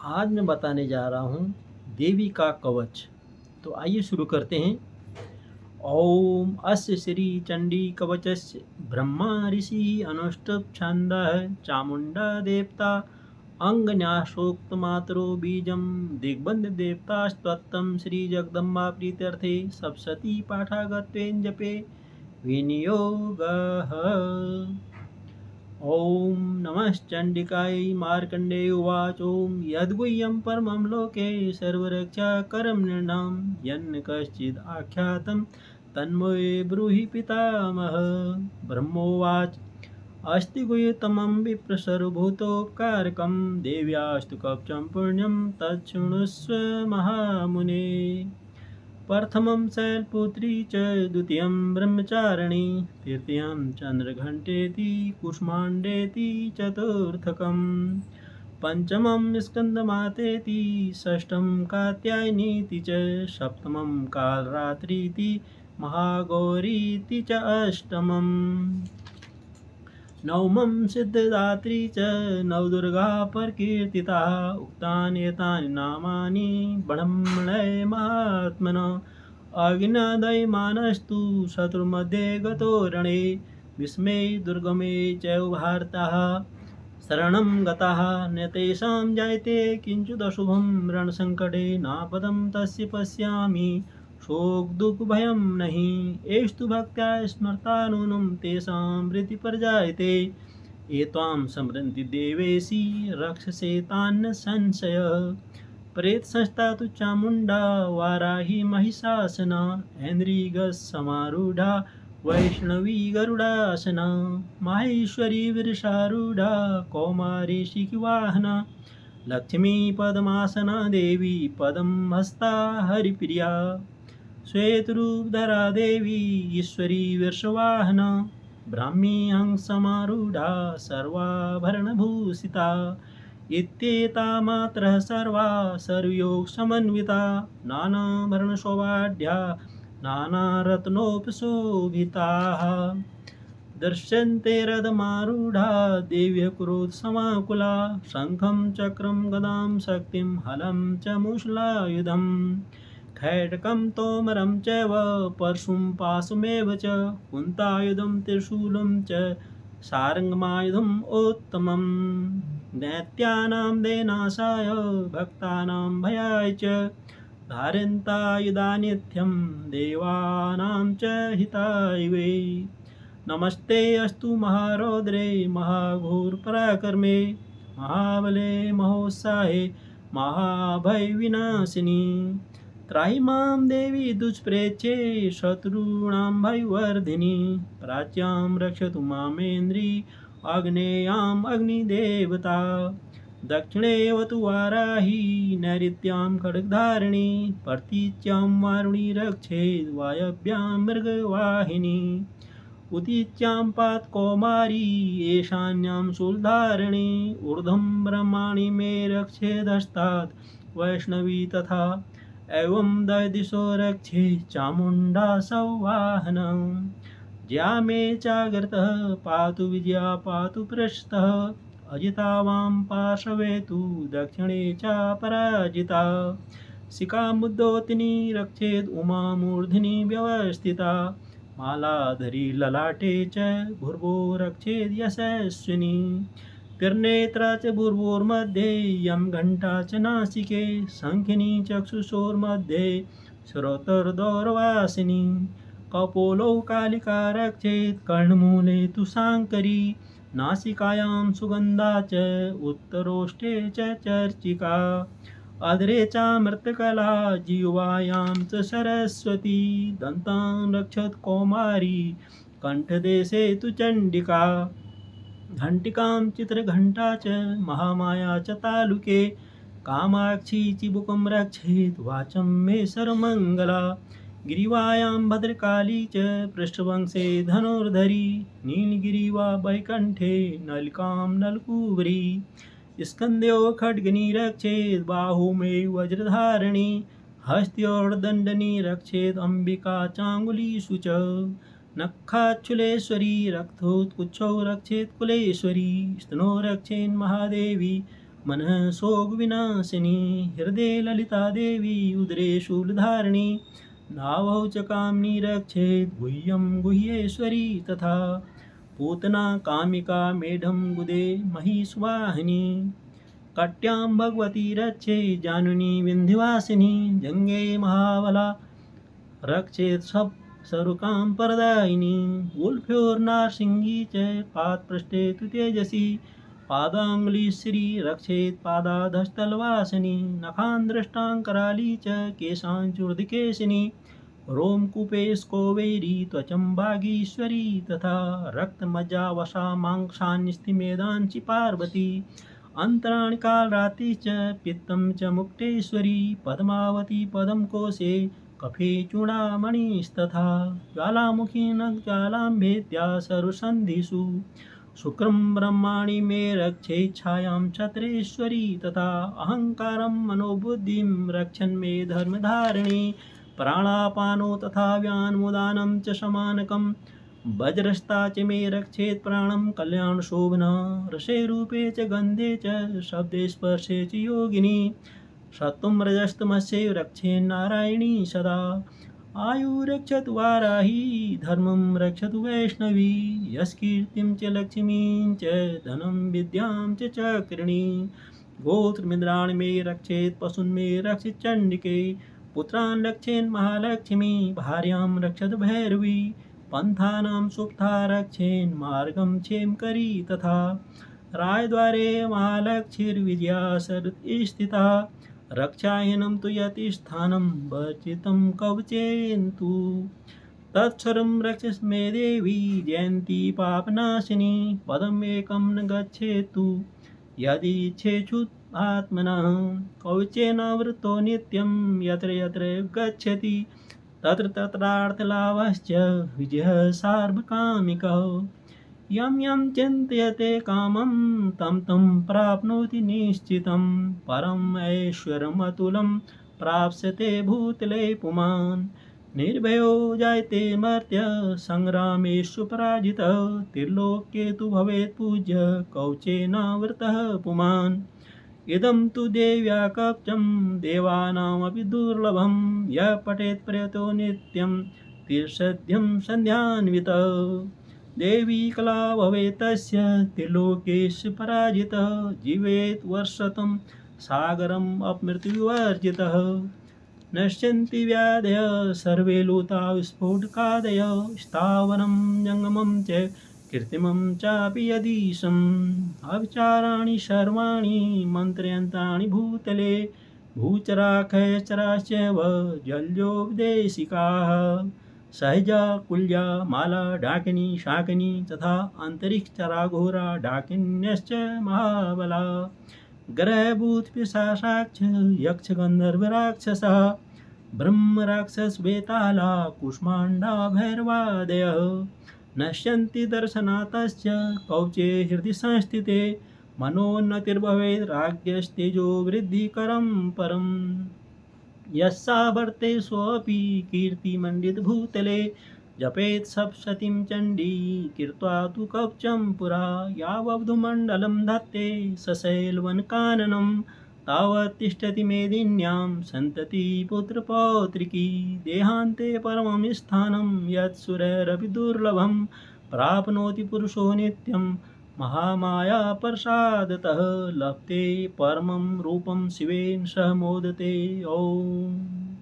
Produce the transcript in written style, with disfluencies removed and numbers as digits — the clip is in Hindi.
आज मैं बताने जा रहा हूँ देवी का कवच। तो आइए शुरू करते हैं। ओम अस्य श्री चंडी कवचस्य ब्रह्मा ऋषि अनुष्टुप छंदः चामुंडा देवता अंगन्यासोक्त मातरो बीजम दिग्बंध देवता स्तोत्रम श्री जगदम्बा प्रीत्यर्थे सप्तशती पाठागत्वेन जपे विनियोगः। ॐ नमश्चण्डिकायै मार्कण्डेय उवाच ॐ यद्गुह्यं परमं लोके सर्वरक्षाकरं नृणां यन्न कश्चिदाख्यातं तन्मे ब्रूहि पितामहः। ब्रह्मोवाच अस्ति गुह्यतमं विप्रसर्वभूतोपकारकं देव्यास्तु कवचं पुण्यं तच्छृणुष्व महामुने। प्रथमं शैलपुत्री च द्वितीयं ब्रह्मचारिणी तृतीयं चन्द्रघण्टेति कूष्माण्डेति चतुर्थकं पञ्चमं स्कन्दमातेति षष्ठं कात्यायनीति च सप्तमं कालरात्रीति महागौरीति च अष्टमम् नवमं सिद्धदात्री च नवदुर्गा प्रकीर्तिताः उक्तानि एतानि नामानि ब्रह्मणे महात्मना अज्ञादयमानस्तु शत्रुमध्ये गतो रणे विस्मे दुर्गमे चैव भारताः शरणं गताः न तेषां जायते किञ्चिदशुभं रणसङ्कटे नापदं तस्य पश्यामि शोकदुःखभयं नहि एस्तु भक्त्या स्मर्ता नूनं तेषां वृत्तिपर्जायते ये त्वां स्मरन्ति देवेशि रक्षसे तान्न संशयः। प्रेतसंस्था तु चामुण्डा वाराही महिषासना ऐन्द्रियगजसमारूढा वैष्णवी गरुडासना माहेश्वरी वृषारूढा कौमारी शिखवाहना लक्ष्मी पद्मासना देवी पदं हस्ता हरिप्रिया श्वेतरूपधरा देवी ईश्वरी वृषवाहना ब्राह्मी हंसमारूढा सर्वाभरणभूषिता इत्येता मात्रः सर्वा सर्वयोगसमन्विता नानाभरणशोभाढ्या नानारत्नोपशोभिताः दर्शन्ते रथमारूढा दिव्यक्रोधसमाकुला शङ्खं चक्रं गदां शक्तिं हलं च मुशलायुधम् खड्गं तोमरं चैव परशुं पाशुमेव च कुन्तायुधं त्रिशूलं च सारङ्गमायुधम् उत्तमम् दैत्यानां देनाशाय भक्तानां भयाय च धारयन्तायुधानित्यं देवानां च हिताय वै। नमस्ते अस्तु महारौद्रे महाघोरपराक्रमे महाबले महोत्साहे महाभयविनाशिनी त्राहि मां देवी दुष्प्रेच्छे शत्रूणां भयवर्धिनी प्राच्यां रक्षतु मामेन्द्री आग्नेयाम् अग्निदेवता दक्षिणेऽवतु वाराही नैऋत्यां खड्गधारिणी प्रतीच्यां वारुणी रक्षेद् वायव्यां मृगवाहिनी उदीच्यां पात्कौमारी ईशान्यां शूलधारिणी ऊर्ध्वं ब्रह्माणि मे रक्षेदस्तात् वैष्णवी तथा एवं दशदिशो रक्षे चामुण्डा सौवाहनं ज्या मे चाग्रतः पातु विजया पातु पृष्ठतः अजिता वां पार्श्वे तु दक्षिणे च पराजिता शिखामुद्योतिनी रक्षेद् उमामूर्ध्नि व्यवस्थिता मालाधरी ललाटे च भूर्भो रक्षेद् यशस्विनी कर्णेत्रा च भूर्भोर्मध्ये यं घण्टा च नासिके शङ्खिनी चक्षुषोर्मध्ये श्रोतर्दौर्वासिनी कपोलो कालिका रक्षेत् कर्णमूले तु शाङ्करी नासिकायां सुगन्धा च उत्तरोष्ठे च चर्चिका अधरे चामृतकला जिह्वायां च सरस्वती दन्तां रक्षत् कौमारी कण्ठदेशे तु चण्डिका घण्टिकां चित्रघण्टा च महामाया च तालुके कामाक्षी चिबुकं रक्षेत् वाचं मे सर्वमङ्गला गिरिवायां भद्रकाली च पृष्ठवंशे धनुर्धरी नीलगिरिवा वैकण्ठे नलिकां नलकूबरी स्कन्ध्यो खड्गनी रक्षेत् बाहु मे वज्रधारिणी हस्त्योर्दण्डनी रक्षेत् अम्बिका चाङ्गुलीषु च नखाच्छूलेश्वरी रक्तोत्कुच्छौ रक्षेत् कुलेश्वरी स्तनो रक्षेन् महादेवी मनः शोकविनाशिनी हृदये ललिता देवी उदरे शूलधारिणी नाभौ च कामिनी रक्षेत् गुह्यं गुह्येश्वरी तथा पूतना कामिका मेढं गुदे महिषवाहिनी कट्यां भगवती रक्षे जानुनी विन्ध्यवासिनी जङ्गे महाबला रक्षेत् सरुकां परदायिनी उल्फ्योर्नारसिंही च पादपृष्ठे तु तेजसी पादाङ्गुलीश्री रक्षेत् पादाधस्तलवासिनी नखान् दृष्टाङ्कराली च केशाञ्चूर्धिकेशिनी रोमकूपेशकोवैरी त्वचं भागीश्वरी तथा रक्तमज्जावशा मांसान्यस्तिमेदांसि पार्वती अन्तराणि कालरात्रि च पित्तं च मुक्तेश्वरी पद्मावती पदं कोशे कफे चूडामणिस्तथा ज्वालामुखी न ज्वालां भेद्या सर्वसन्धिषु शुक्रं ब्रह्माणि मे रक्षेच्छायां छत्रेश्वरी तथा अहङ्कारं मनोबुद्धिं रक्षन् मे धर्मधारिणी प्राणापानो तथा व्यान्मुदानं च समानकं वज्रस्ता च मे रक्षेत् प्राणं कल्याणशोभना रसे रूपे च गन्धे च शब्दे स्पर्शे च योगिनी सत्त्वं रजस्तमस्य रक्षेन्नारायणी सदा आयु रक्षतु वाराही धर्मं रक्षतु वैष्णवी यस्कीर्तिं च लक्ष्मीं च धनं विद्यां च चक्रिणी गोत्रमिन्द्राणि मे रक्षेत् पशून् मे रक्षेत् चण्डिके पुत्रान् रक्षेन् महालक्ष्मी भार्यां रक्षतु भैरवी पन्थानां सुप्ता रक्षेन् मार्गं क्षेमकरी तथा रायद्वारे महालक्ष्मीर्विजया स्थिता रक्षाहीनं तु यतिस्थानं वर्जितं कवचेन तु तत्सर्वं रक्षस मे देवी जयन्ती पापनाशिनी पदमेकं न गच्छेतु यदि इच्छेच्छुत् आत्मनः कवचेनावृतो नित्यं यत्र यत्र गच्छति तत्र तत्रार्थलाभश्च विजयः सार्वकामिकः यं यं चिन्तयते कामं तं तं प्राप्नोति निश्चितं परम् ऐश्वर्यमतुलं प्राप्स्यते भूतले पुमान् निर्भयो जायते मर्त्य सङ्ग्रामेषु पराजितः त्रिलोक्ये तु भवेत् पूज्य कवचेनावृतः पुमान् इदं तु देव्या कवचं देवानामपि दुर्लभं यः पठेत् प्रयतो नित्यं तिर्षद्यं सन्ध्यान्वितः देवी कला भवेत् तस्य त्रिलोकेषु पराजितः जीवेत् वर्षतं सागरम् अपमृत्युवर्जितः नश्यन्ति व्याधयः सर्वे लूता विस्फोटकादयः स्थावरं जङ्गमं च कृत्रिमं चापि यदीशम् अविचाराणि सर्वाणि मन्त्रयन्त्राणि भूतले भूचराक्षयश्चराश्चैव जल्योपदेशिकाः सहजा कुल्या माला डाकिनी शाकिनी तथा अन्तरिक्षचराघोरा डाकिन्यश्च महाबला ग्रहभूतपिशाचाक्ष यक्षगन्धर्वराक्षसः ब्रह्मराक्षसवेताला कूष्माण्डा भैरवादयः नश्यन्ति दर्शनातश्च कवचे हृदि संस्थिते मनोन्नतिर्भवेत् राज्ञस्तेजो वृद्धिकरं परम् यस्सा वर्ते स्वपि कीर्तिमण्डितभूतले जपेत् सप्तशतीं चण्डी कृत्वा तु कवचं पुरा यावद्धुमण्डलं धत्ते सशैलवनकाननं तावत् तिष्ठति मेदिन्यां सन्तति पुत्रपौत्रिकी देहान्ते परमं स्थानं यत् सुरैरपि दुर्लभं प्राप्नोति पुरुषो नित्यं महामाया प्रसादतः लभते परमं रूपं शिवेन सह मोदते ॐ